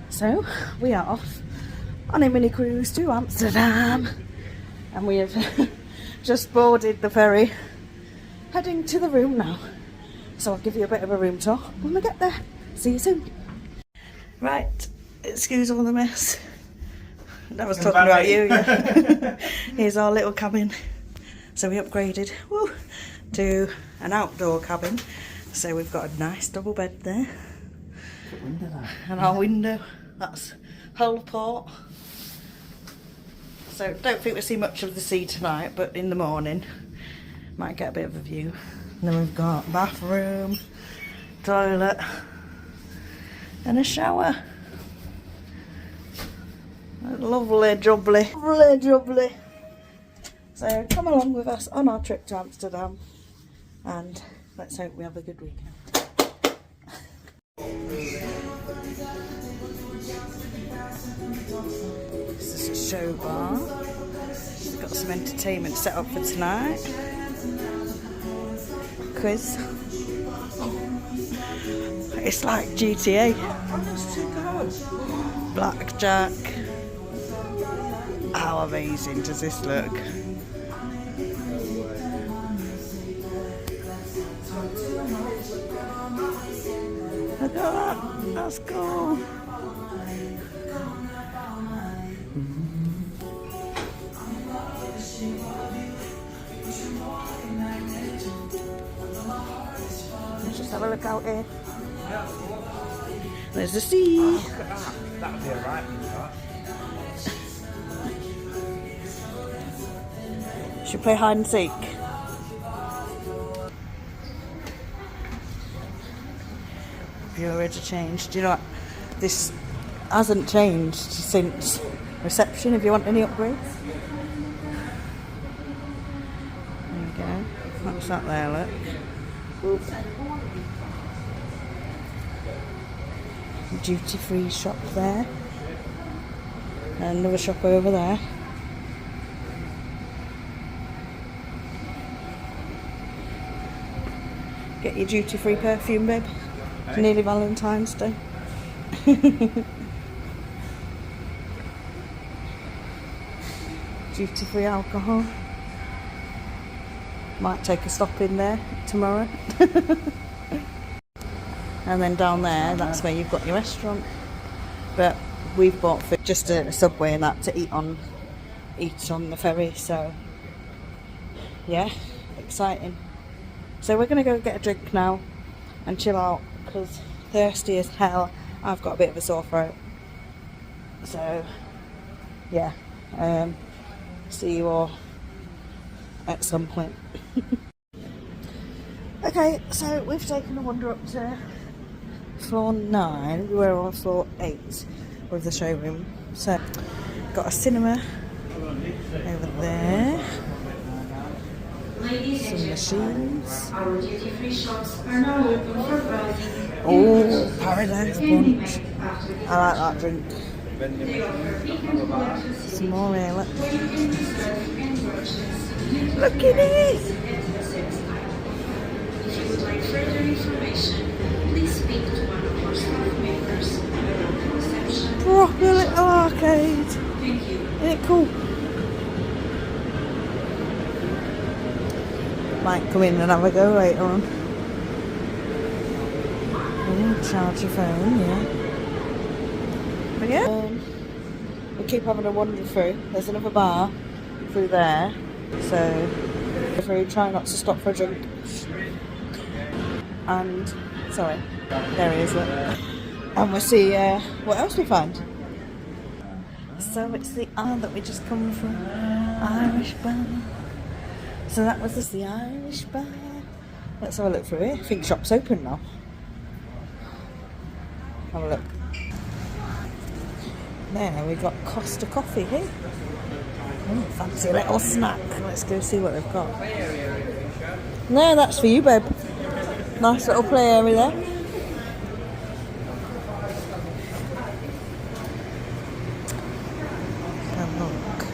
So we are off on a mini cruise to Amsterdam, and we have just boarded the ferry, heading to the room now. So I'll give you a bit of a room tour when we get there. See you soon. Right, excuse all the mess. I was talking about you. Yeah. Here's our little cabin. So we upgraded to an outdoor cabin. So we've got a nice double bed there. And our window, that's Hull Port. So don't think we'll see much of the sea tonight, but in the morning might get a bit of a view. And then we've got bathroom, toilet and a shower. Lovely jubbly, lovely jubbly. So come along with us on our trip to Amsterdam, and let's hope we have a good weekend. This is a show bar. We've got some entertainment set up for tonight. Quiz. It's like GTA. Blackjack. How amazing does this look? Look at that, that's cool. Let's just have a look out here. There's the sea. That would be alright. Should we play hide and seek? You already changed. Do you know what? This hasn't changed since reception. If you want any upgrades, there you go. What's that there? Look. Oop. Duty free shop there. And another shop over there. Get your duty free perfume, babe. It's nearly Valentine's Day. Duty free alcohol. Might take a stop in there tomorrow. And then down there, that's where you've got your restaurant. But we've bought for just a Subway and that to eat on the ferry. So yeah, exciting. So we're going to go get a drink now and chill out because thirsty as hell. I've got a bit of a sore throat. So yeah, see you all at some point. Okay, so we've taken a wander up to floor 9. We were on floor 8 with the showroom. So got a cinema over there. Some machines. Our duty-free shops are now open for browsing. Oh, Paradise Punch. I like that drink. They offer vegan collections. Some more here, look. Where you can serve and purchase. Look at it! If you would like further information, please speak to one of our staff members around the reception. Proper little arcade. Thank you. Isn't it cool? Might come in and have a go later on. Charge your phone, yeah. But yeah, we keep having a wander through. There's another bar through there, so we try not to stop for a drink. And sorry, there he is. Look. And we'll see what else we find. So it's the R that we just come from, Irish bar. So that was just the Irish bar. Let's have a look through here. I think shop's open now. Have a look. There, we've got Costa Coffee here. Oh, fancy little snack. Let's go see what they've got. No, that's for you, babe. Nice little play area there. Have a look.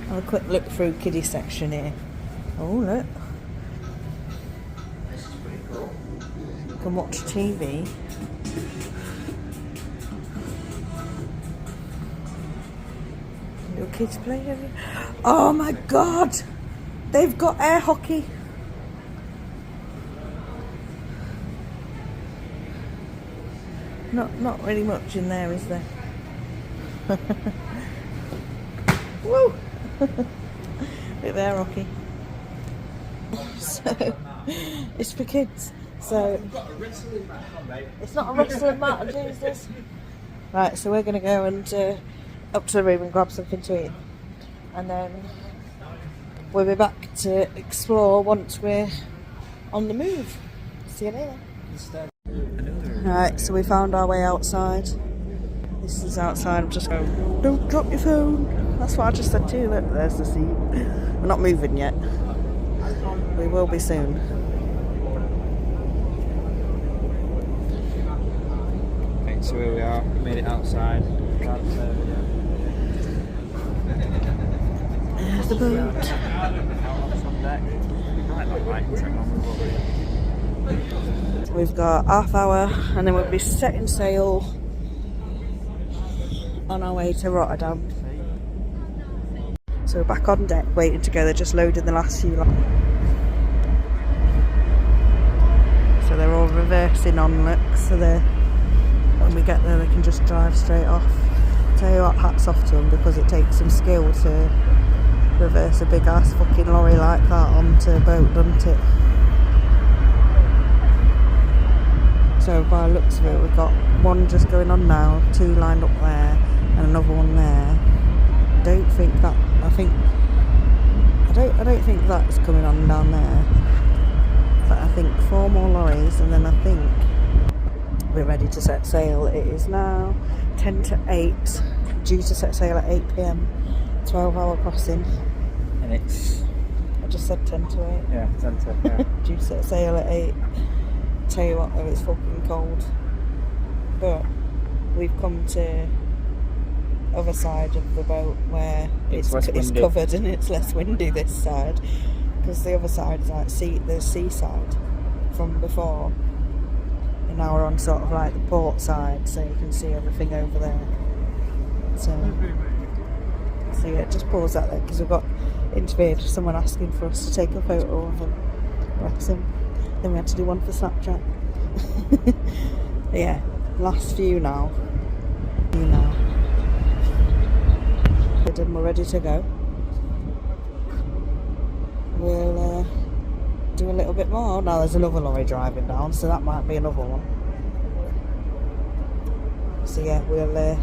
Have a quick look through kiddie section here. Oh, look. can watch TV. Little kids playing. Oh my god! They've got air hockey. Not really much in there, is there? Woo! Bit of air hockey. So it's for kids. So it's not a wrestling match, Jesus. Right, so we're going to go and up to the room and grab something to eat, and then we'll be back to explore once we're on the move. See you later. Right, so we found our way outside. This is outside. I'm just going, don't drop your phone. That's what I just said to you. Look, there's the seat. We're not moving yet. We will be soon. Okay, so here we are. We made it outside. There's the boat. We've got half hour and then we'll be setting sail on our way to Rotterdam. So we're back on deck waiting to go. They're just loading the last few. So they're all reversing on, look. So when we get there they can just drive straight off. Tell you what, hats off to them, because it takes some skill to reverse a big ass fucking lorry like that onto a boat, doesn't it? So by the looks of it, we've got one just going on now, two lined up there, and another one there. I don't think that's coming on down there. But I think 4 more lorries, and then I think we're ready to set sail. It is now 10 to 8, due to set sail at 8 PM. 12-hour crossing. And it's... I just said 10 to 8. Yeah, 10 to 8. Yeah. Due to set sail at 8. Tell you what though, it's fucking cold. But we've come to other side of the boat where it's covered and it's less windy this side. Because the other side is like the seaside from before. And now we're on sort of like the port side, so you can see everything over there. So yeah, just pause that there because we've got interviewed someone asking for us to take a photo of him. Bless him. Then we had to do one for Snapchat. Yeah, last few now. We're ready to go. We'll do a little bit more. Now there's another lorry driving down, so that might be another one. So yeah, we'll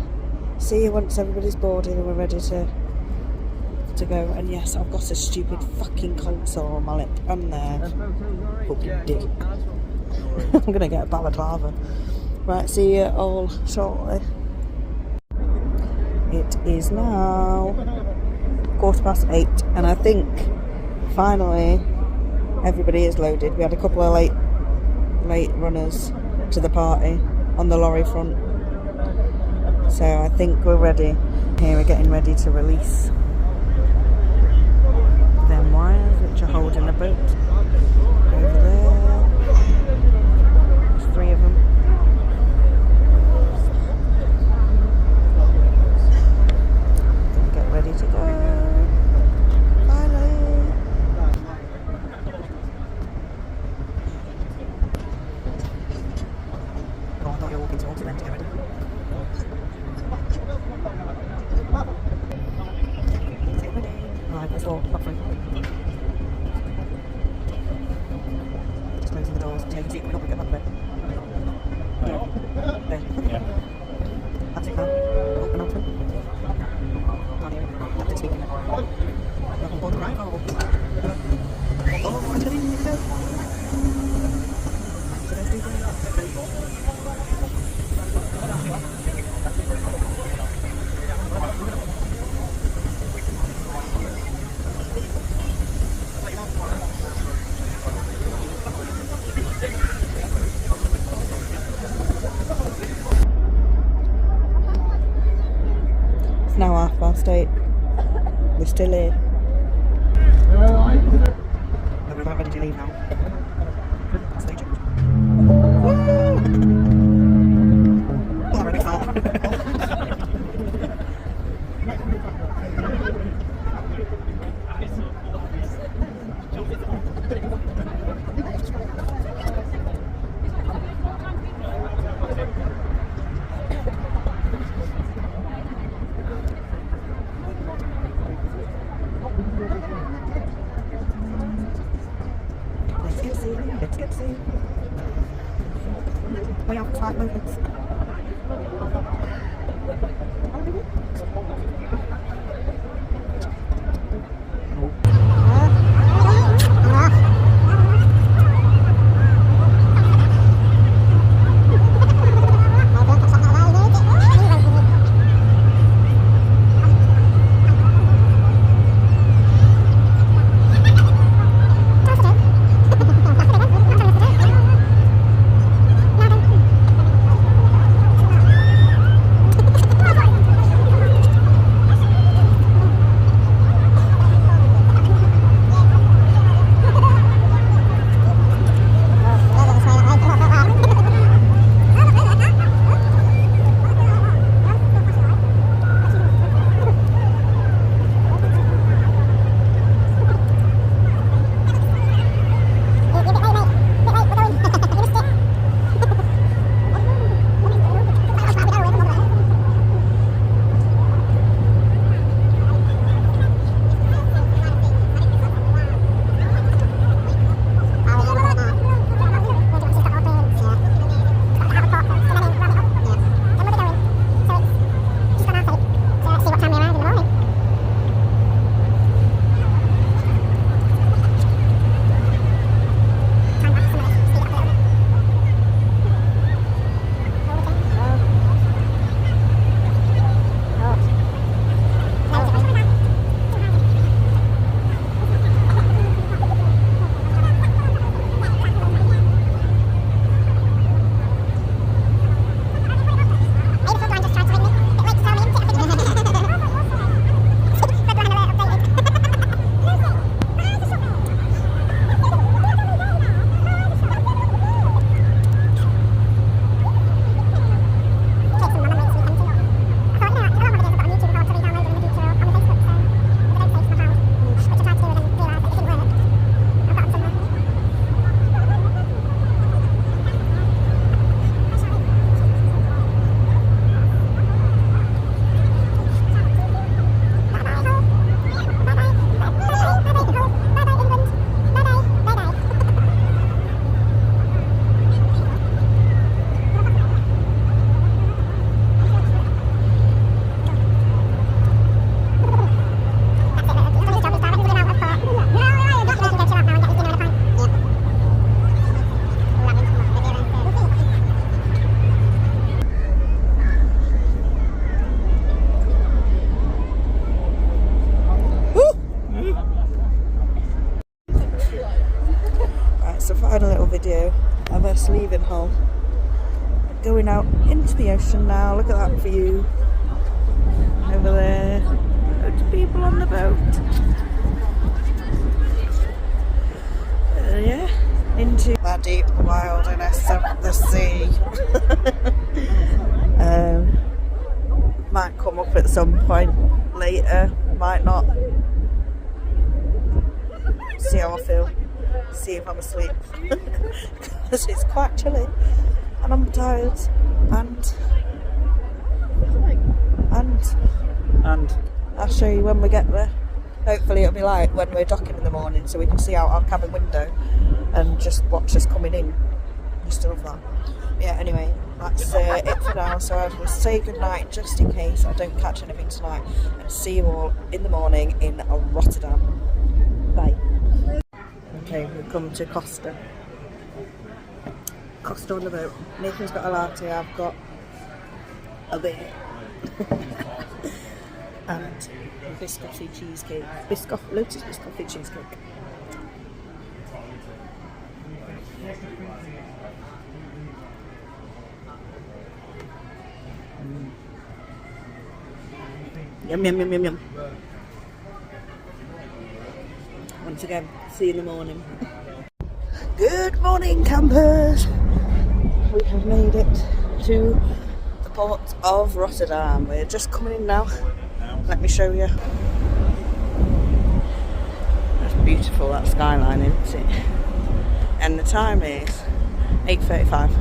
see you once everybody's boarded and we're ready to go. And yes, I've got a stupid fucking cold sore on my lip. I'm there. Fucking dick. I'm gonna get a balaclava. Right, see you all shortly. It is now 8:15, and I think finally everybody is loaded. We had a couple of late runners to the party on the lorry front, so I think we're ready. Here we're getting ready to release them wires which are holding the boat over there. There's 3 of them. Get ready to go. Finally. Oh, I thought you were walking towards it then to get ready. Right, let's walk up front. Just closing the doors. Yeah, you can see it coming up and get back there. There. Yeah. That's it now. Open. Can't hear it. That's it speaking there. You're on board the right. Oh, I'm going to go. So let's do that. It's now 8:30. We're still here. But we're about ready to leave now. Stay tuned. see you. It's good to see you. We have slight movements. Final little video of us leaving Hull, going out into the ocean now. Look at that view over there, loads of people on the boat. Yeah, into the deep wilderness of the sea. Might come up at some point later, might not. See how I feel. See if I'm asleep, because it's quite chilly and I'm tired, and I'll show you when we get there. Hopefully it'll be light when we're docking in the morning, so we can see out our cabin window and just watch us coming in. I still love that. Yeah, anyway, that's it for now, so I will say goodnight just in case I don't catch anything tonight, and see you all in the morning in Rotterdam. Bye. Okay, we've come to Costa. Costa on the boat. Nathan's got a latte, I've got a beer. And a biscotti cheesecake. Lotus biscotti cheesecake. Yum, yum, yum, yum, yum. Once again, see you in the morning. Good morning, campers. We have made it to the port of Rotterdam. We're just coming in now. Let me show you. That's beautiful, that skyline, isn't it? And the time is 8:35.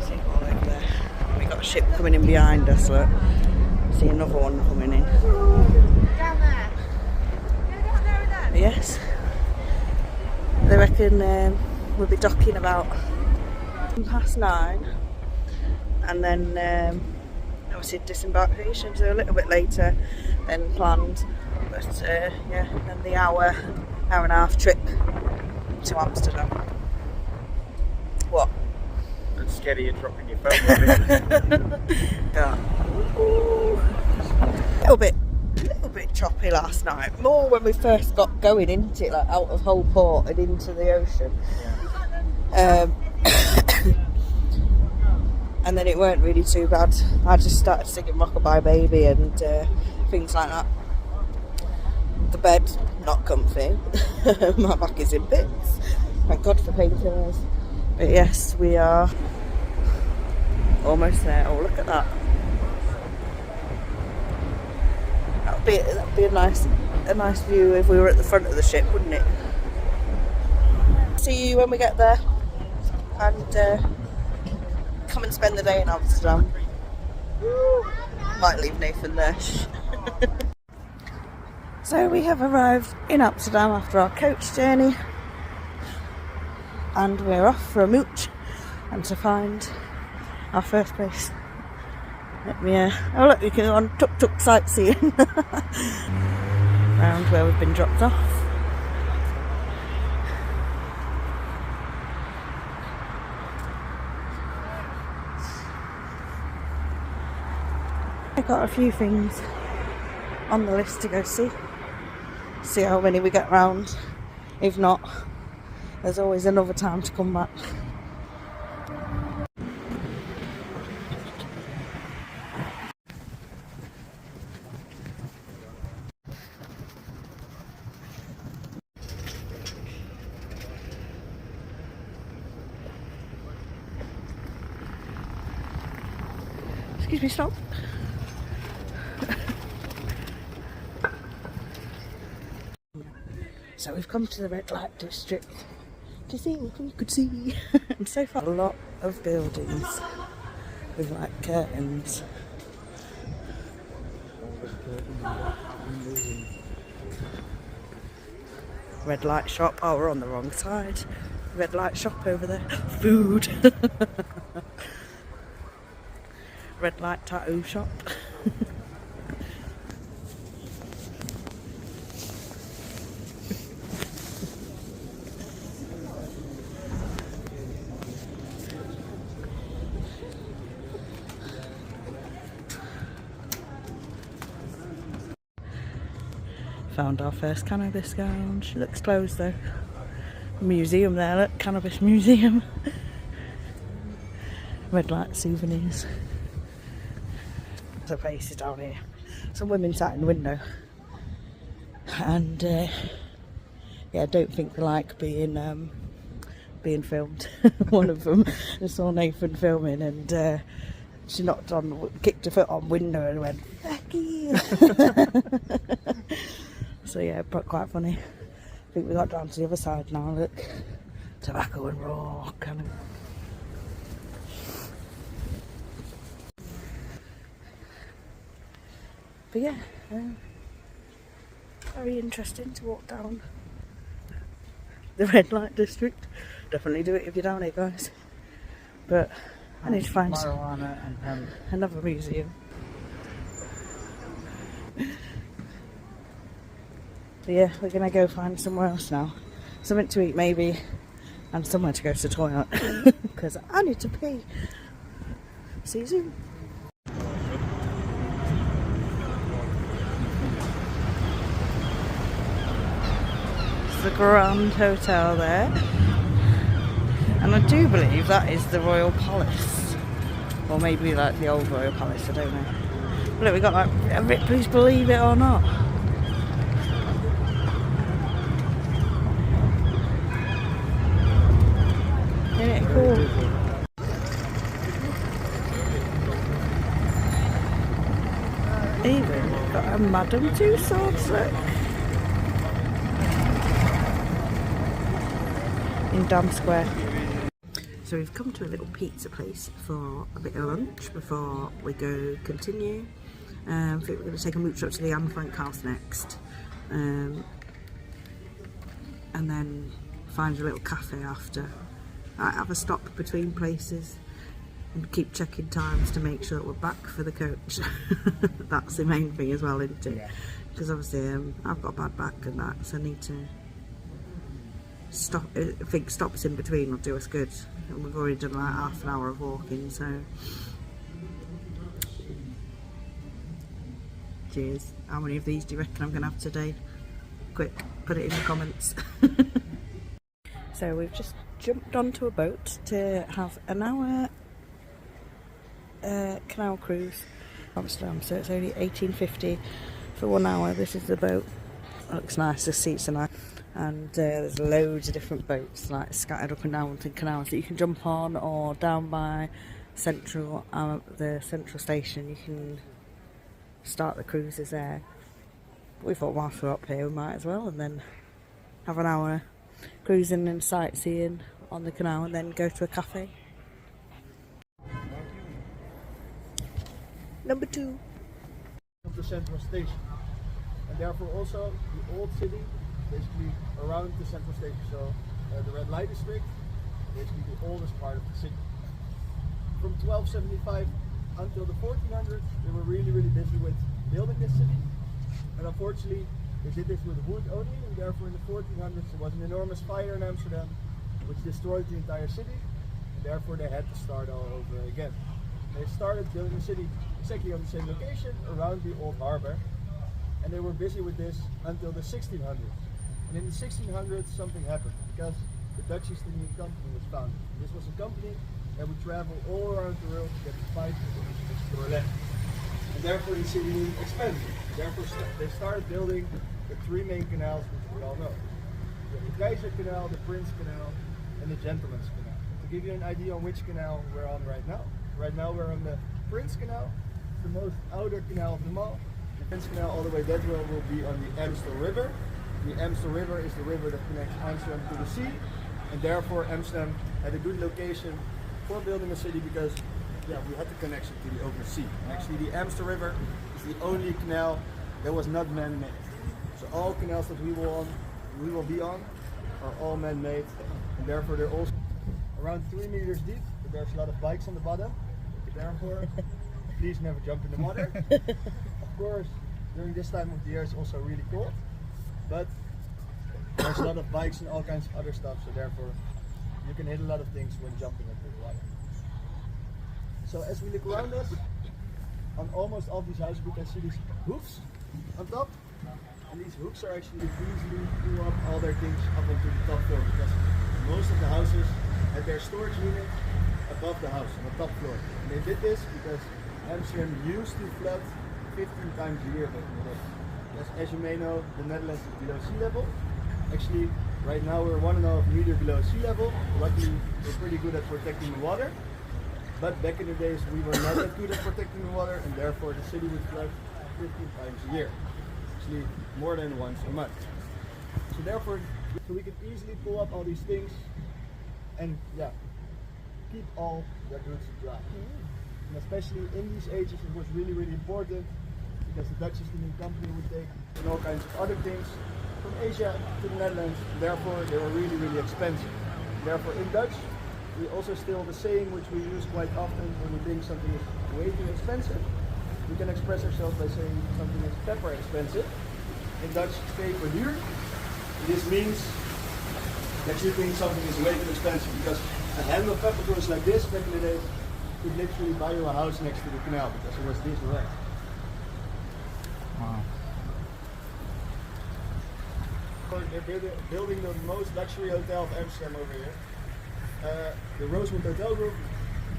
See all over there. We got a ship coming in behind us, look. see another one coming in. Down there. Go down there with them. Yes. They reckon we'll be docking about 9:30, and then obviously disembarkation, so a little bit later than planned. But yeah, then the hour and a half trip to Amsterdam. What? It's scary you're dropping your phone. Yeah. A little bit choppy last night. More when we first got going into it, like out of Hull Port and into the ocean. And then it weren't really too bad. I just started singing Rockabye Baby and things like that. The bed, not comfy. My back is in bits. Thank God for painkillers. But yes, we are almost there. Oh, look at that. That'd be a nice view if we were at the front of the ship, wouldn't it? See you when we get there, and come and spend the day in Amsterdam. Might leave Nathan there. So we have arrived in Amsterdam after our coach journey, and we're off for a mooch and to find our first place. Let me oh look, we can go on tuk-tuk sightseeing around where we've been dropped off. I got a few things on the list to go see how many we get round. If not, there's always another time to come back. Excuse me, stop. So we've come to the red light district to see what we could see. And so far a lot of buildings with like curtains. Red light shop. Oh, we're on the wrong side. Red light shop over there. Food. Red light tattoo shop. Found our first cannabis lounge. Looks closed though. Museum there, look, cannabis museum. Red light souvenirs. There's a place down here. Some women sat in the window, and yeah, I don't think they like being filmed. One of them, I saw Nathan filming, and she kicked her foot on window and went, "Becky." So yeah, quite funny. I think we got down to the other side now. Look, tobacco and raw kind of. But yeah, very interesting to walk down the red light district. Definitely do it if you're down here, guys. But I need to find marijuana and hemp. Another museum. But yeah, we're gonna go find somewhere else now. Something to eat maybe, and somewhere to go to the toilet because I need to pee. See you soon. It's the Grand Hotel there, and I do believe that is the Royal Palace, or maybe like the old Royal Palace. I don't know. But look, we got like a Ripley's Believe It or Not. Isn't it cool? Even got a Madame Tussauds, look. In Dam Square. So we've come to a little pizza place for a bit of lunch before we go continue. I think we're going to take a mooch up to the Anne Frank house next, and then find a little cafe after. I have a stop between places and keep checking times to make sure that we're back for the coach. That's the main thing as well, isn't it? Because obviously I've got a bad back and that, so I need to stop. I think stops in between will do us good, and we've already done like half an hour of walking, so cheers. How many of these do you reckon I'm going to have today? Quick, put it in the comments. So we've just jumped onto a boat to have an hour canal cruise Amsterdam, so it's only $18.50 for 1 hour. This is the boat. It looks nice, the seats are nice, and there's loads of different boats like scattered up and down the canals that you can jump on, or down by central the central station you can start the cruises there. We thought whilst we're up here we might as well, and then have an hour cruising and sightseeing on the canal and then go to a cafe. Number 2. Of the central station, and therefore also the old city, basically around the central station. So the red light district, basically the oldest part of the city. From 1275 until the 1400s, they were really busy with building this city, and unfortunately they did this with wood only, and therefore in the 1400s there was an enormous fire in Amsterdam which destroyed the entire city, and therefore they had to start all over again. They started building the city exactly on the same location around the old harbor, and they were busy with this until the 1600s. And in the 1600s something happened, because the Dutch East India Company was founded. This was a company that would travel all around the world to get the spices and explore land. And therefore the city needed expansion. Therefore they started building the 3 main canals which we all know. The Keizer Canal, the Prince Canal, and the Gentleman's Canal. To give you an idea on which canal we're on right now. Right now we're on the Prince Canal, the most outer canal of them all. The Prince Canal all the way that way will be on the Amstel River. The Amstel River is the river that connects Amsterdam to the sea, and therefore Amsterdam had a good location for building a city because we had the connection to the open sea. And actually the Amstel River is the only canal that was not man-made. So all canals that we will be on are all man-made, and therefore they're also around 3 meters deep, but there's a lot of bikes on the bottom. Therefore, please never jump in the water. Of course, during this time of the year it's also really cold, but there's a lot of bikes and all kinds of other stuff, so therefore you can hit a lot of things when jumping into the water. So as we look around us, on almost all these houses we can see these hooks on top, and these hooks are actually easily pull up all their things up onto the top floor, because most of the houses had their storage unit above the house on the top floor. And they did this because Amsterdam used to flood 15 times a year back in the day. Because as you may know, the Netherlands is below sea level. Actually, right now we're 1.5 meters below sea level. Luckily, we're pretty good at protecting the water. But back in the days, we were not that good at protecting the water, and therefore the city would flood 15 times a year. Actually, more than once a month. So therefore, we can easily pull up all these things and keep all their goods dry. And especially in these ages it was really important, because the Dutch East India Company would take all kinds of other things from Asia to the Netherlands, therefore they were really expensive. Therefore in Dutch we also steal the saying which we use quite often when we think something is way too expensive. We can express ourselves by saying something is pepper expensive. In Dutch, peper duur. This means that you think something is way too expensive, because a handle of peppercorns like this back in the day could literally buy you a house next to the canal, because it was this rare. Wow. They're building the most luxury hotel of Amsterdam over here. The Rosewood Hotel Group,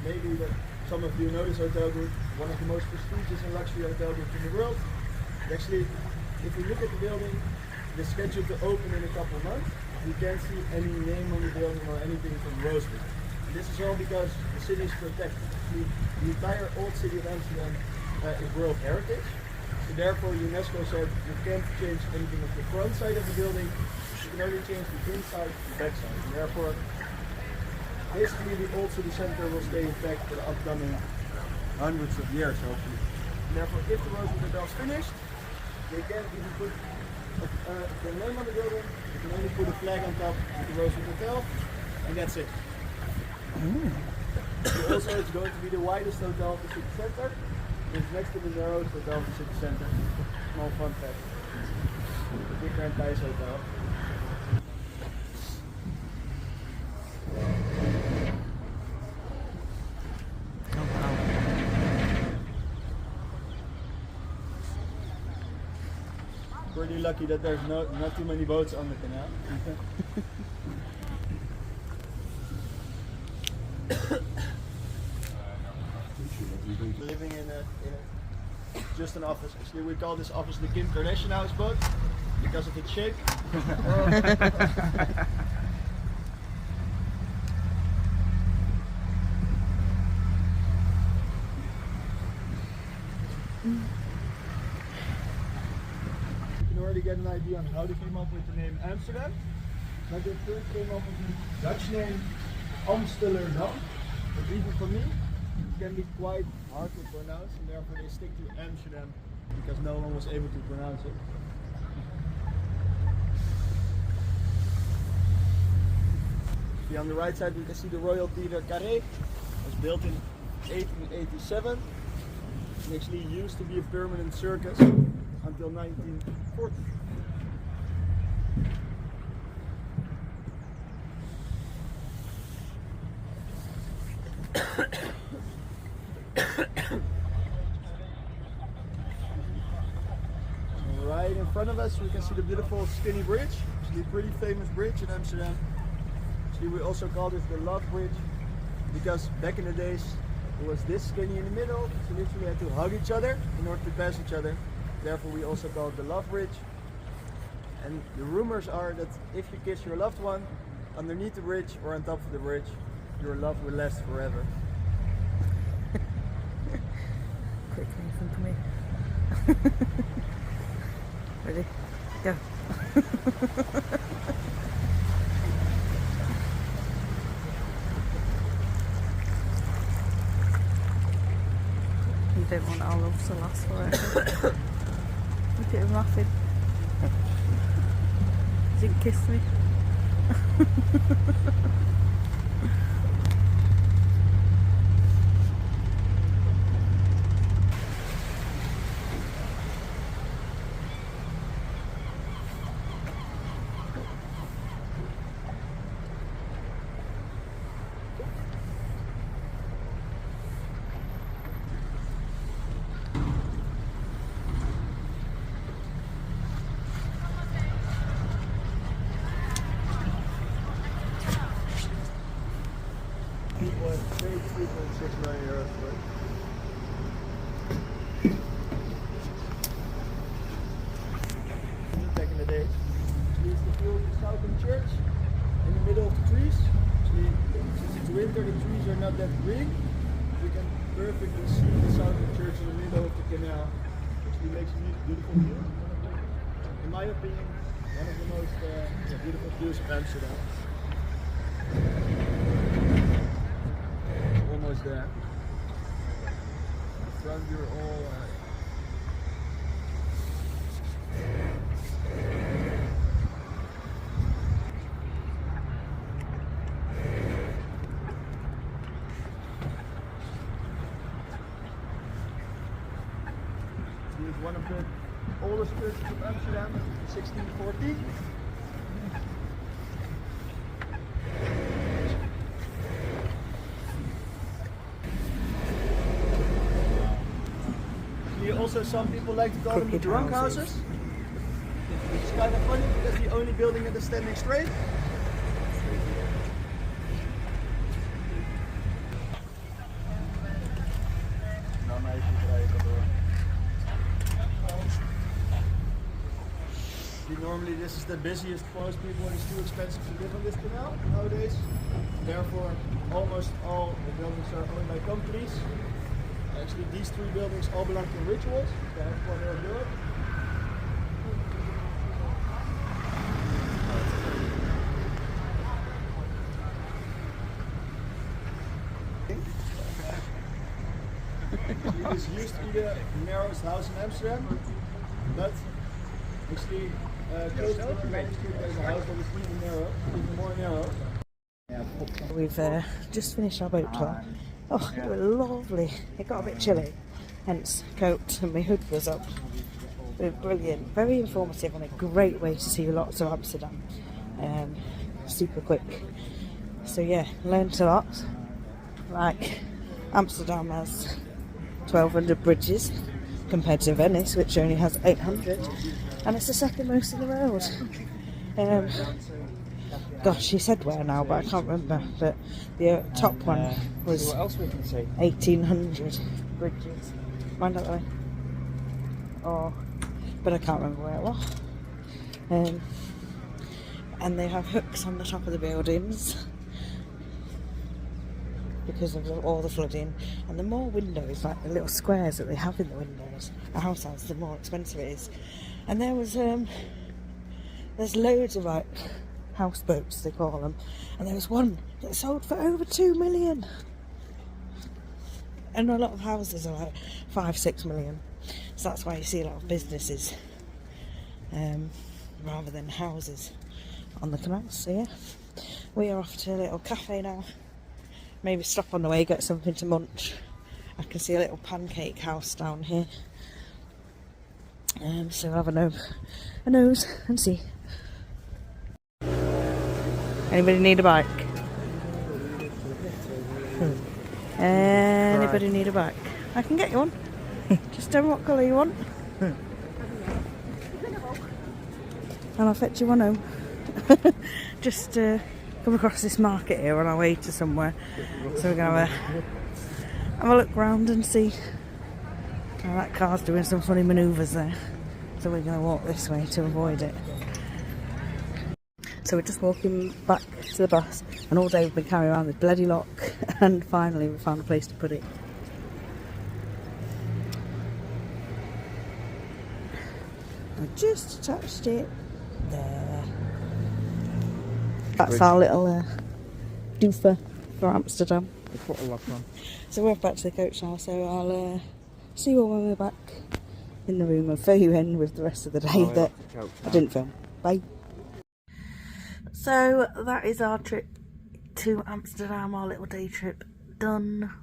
maybe that some of you know this hotel group, one of the most prestigious and luxury hotel groups in the world. Actually, if you look at the building, it's scheduled to open in a couple of months. You can't see any name on the building or anything from Rosewood. And this is all because the city is protected. The entire old city of Amsterdam is World Heritage. So therefore UNESCO said you can't change anything of the front side of the building, you can only change the inside and the back side. And therefore, basically the old city center will stay intact for the upcoming hundreds of years, hopefully. And therefore, if the Rose Hotel is finished, they can't even put their name on the building. You can only put a flag on top with the Rose Hotel, and that's it. So also, it's going to be the widest hotel of the city center. It's next to the narrowest hotel of the city center. Small fun fact. The bigger and nice hotel. Pretty lucky that there's not too many boats on the canal. Living in just an office. Actually, we call this office the Kim Kardashian houseboat because of its shape. You can already get an idea on how they came up with the name Amsterdam. But they first came up with the Dutch name Amsterdam. But even for me, it can be quite hard to pronounce, and therefore they stick to Amsterdam because no one was able to pronounce it. See, on the right side we can see the Royal Theatre Carré. It was built in 1887. It actually used to be a permanent circus until 1940. Right in front of us we can see the beautiful Skinny Bridge. It's a pretty famous bridge in Amsterdam. Actually, we also call this the Love Bridge because back in the days it was this skinny in the middle, so you literally had to hug each other in order to pass each other. Therefore we also call it the Love Bridge. And the rumors are that if you kiss your loved one underneath the bridge or on top of the bridge, your love will last forever. Quickly, listen to me. Ready? Go. You don't want our love to last forever. Look at him laughing. He didn't kiss me. People have paid 3.6 million euros for it. Back in the days, we used to build the Southern Church in the middle of the trees. Actually, since it's winter, the trees are not that green. You can perfectly see the Southern Church in the middle of the canal, which makes a beautiful view. In my opinion, one of the most beautiful views of Amsterdam. Almost there. The front view all it's one of the oldest churches of Amsterdam, 1614. Also, some people like to call them the drunk houses. It's kind of funny because the only building that is standing straight. Normally this is the busiest for most people and it's too expensive to live on this canal nowadays. Therefore, almost all the buildings are owned by companies. Actually, these three buildings all belong to Rituals, the headquarters of Europe. This used to be the narrowest house in Amsterdam, but actually close to the main street there's a house that is even more narrow. We've just finished our boat tour. Oh, it was lovely. It got a bit chilly, hence coat and my hood was up. They were brilliant, very informative and a great way to see lots of Amsterdam. Super quick. So yeah, learned a lot. Like Amsterdam has 1,200 bridges compared to Venice, which only has 800, and it's the second most in the world. Gosh, she said where now, but I can't remember. But the top one was What else we can see? 1,800 bridges. Mind that way. Oh, but I can't remember where it was. And they have hooks on the top of the buildings because of all the flooding. And the more windows, like the little squares that they have in the windows, a house has, the more expensive it is. And there was there's loads of like houseboats, they call them, and there was one that sold for over 2 million. And a lot of houses are like 5-6 million, so that's why you see a lot of businesses rather than houses on the canals. So yeah, we are off to a little cafe now. Maybe stop on the way, get something to munch. I can see a little pancake house down here, so have a nose and see. Anybody need a bike? Anybody need a bike? I can get you one. Just tell me what colour you want. And I'll fetch you one home. Just come across this market here on our way to somewhere. So we're going to have a look round and see. Oh, that car's doing some funny manoeuvres there. So we're going to walk this way to avoid it. So we're just walking back to the bus, and all day we've been carrying around this bloody lock, and finally we found a place to put it. I just attached it there. That's our little doofer for Amsterdam. Put a lock on. So we're back to the coach now, so I'll see you all when we're back in the room and fill you in with the rest of the day that I didn't film. Bye. So that is our trip to Amsterdam, our little day trip done.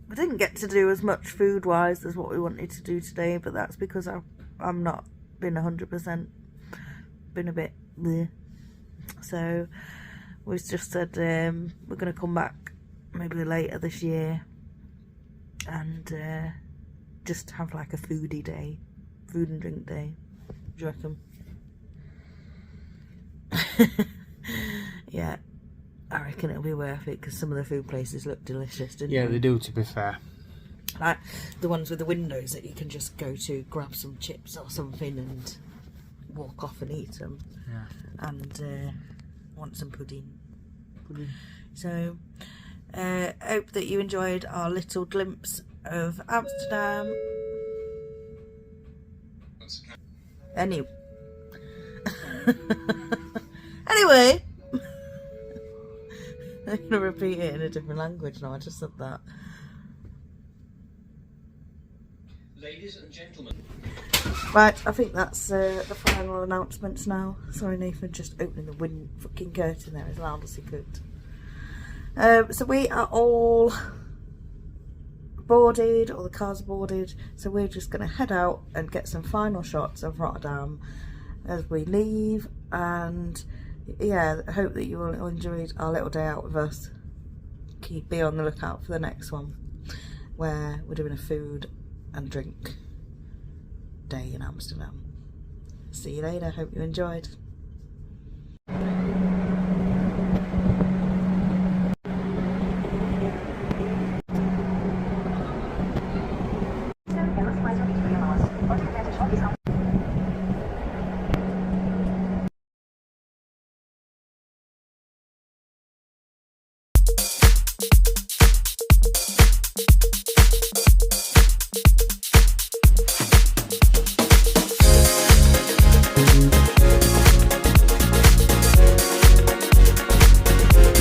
We didn't get to do as much food wise as what we wanted to do today, but that's because I'm not been 100%, been a bit bleh. So we just said we're going to come back maybe later this year and just have like a foodie day, food and drink day. Do you reckon? Yeah, I reckon it'll be worth it because some of the food places look delicious, didn't they? Yeah, they do, to be fair. Like the ones with the windows that you can just go to, grab some chips or something and walk off and eat them. Yeah. And want some pudding. So, hope that you enjoyed our little glimpse of Amsterdam. Anyway. I'm going to repeat it in a different language now, I just said that. Ladies and gentlemen. Right, I think that's the final announcements now. Sorry Nathan, just opening the fucking curtain there as loud as he could. So we are all boarded, all the cars are boarded, so we're just going to head out and get some final shots of Rotterdam as we leave, and yeah, I hope that you all enjoyed our little day out with us. Be on the lookout for the next one where we're doing a food and drink day in Amsterdam. See you later, hope you enjoyed.